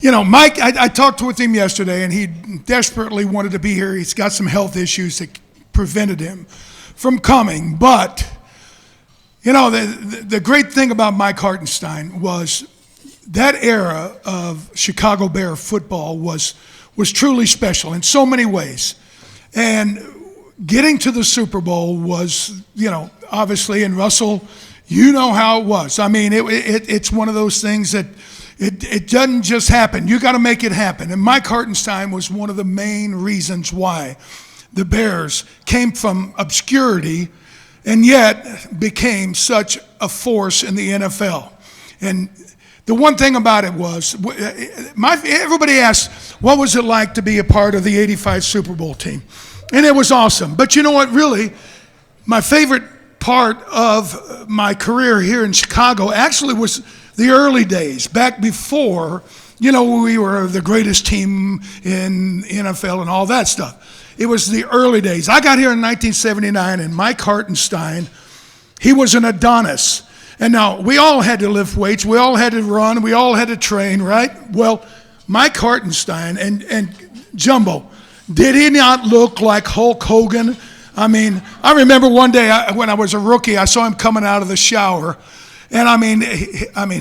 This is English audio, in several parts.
Mike, I talked with him yesterday, and he desperately wanted to be here. He's got some health issues that prevented him from coming. But, the great thing about Mike Hartenstine was that era of Chicago Bear football was truly special in so many ways. And getting to the Super Bowl was, obviously, and Russell, you know how it was. I mean, it's one of those things that it doesn't just happen. You got to make it happen. And Mike Hartenstine was one of the main reasons why the Bears came from obscurity and yet became such a force in the NFL. And the one thing about it was, everybody asks, what was it like to be a part of the '85 Super Bowl team? And it was awesome. But you know what, really, my favorite part of my career here in Chicago actually was the early days, back before, we were the greatest team in NFL and all that stuff. It was the early days. I got here in 1979, and Mike Hartenstine, he was an Adonis. And now, we all had to lift weights. We all had to run. We all had to train, right? Well, Mike Hartenstine and Jumbo, did he not look like Hulk Hogan? I mean, I remember one day when I was a rookie, I saw him coming out of the shower. And I mean,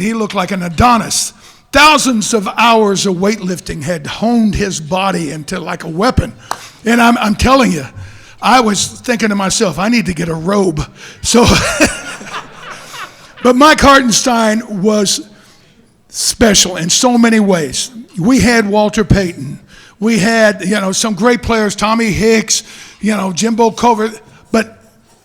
he looked like an Adonis. Thousands of hours of weightlifting had honed his body into like a weapon. And I'm telling you, I was thinking to myself, I need to get a robe. So, but Mike Hartenstine was special in so many ways. We had Walter Payton. We had, some great players, Tommy Hicks, Jimbo Covert. But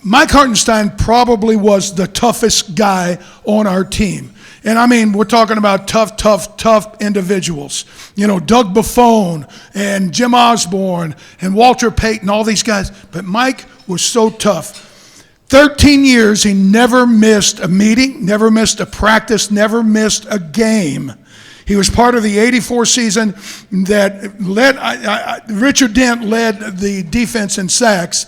Mike Hartenstine probably was the toughest guy on our team. And I mean, we're talking about tough individuals. Doug Buffone and Jim Osborne and Walter Payton, all these guys. But Mike was so tough. 13 years, he never missed a meeting, never missed a practice, never missed a game. He was part of the '84 season that led, Richard Dent led the defense in sacks.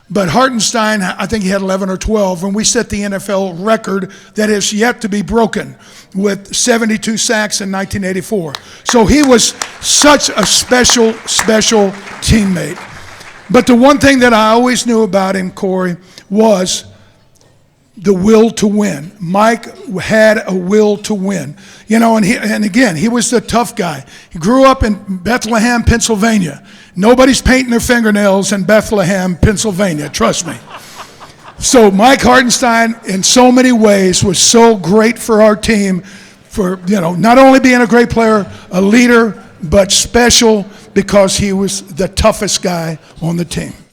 But Hartenstine, I think he had 11 or 12, and we set the NFL record that is yet to be broken with 72 sacks in 1984. So he was such a special teammate. But the one thing that I always knew about him, Corey, was the will to win. Mike had a will to win. And again, he was the tough guy. He grew up in Bethlehem, Pennsylvania. Nobody's painting their fingernails in Bethlehem, Pennsylvania, trust me. So Mike Hartenstine, in so many ways, was so great for our team for, not only being a great player, a leader, but special because he was the toughest guy on the team.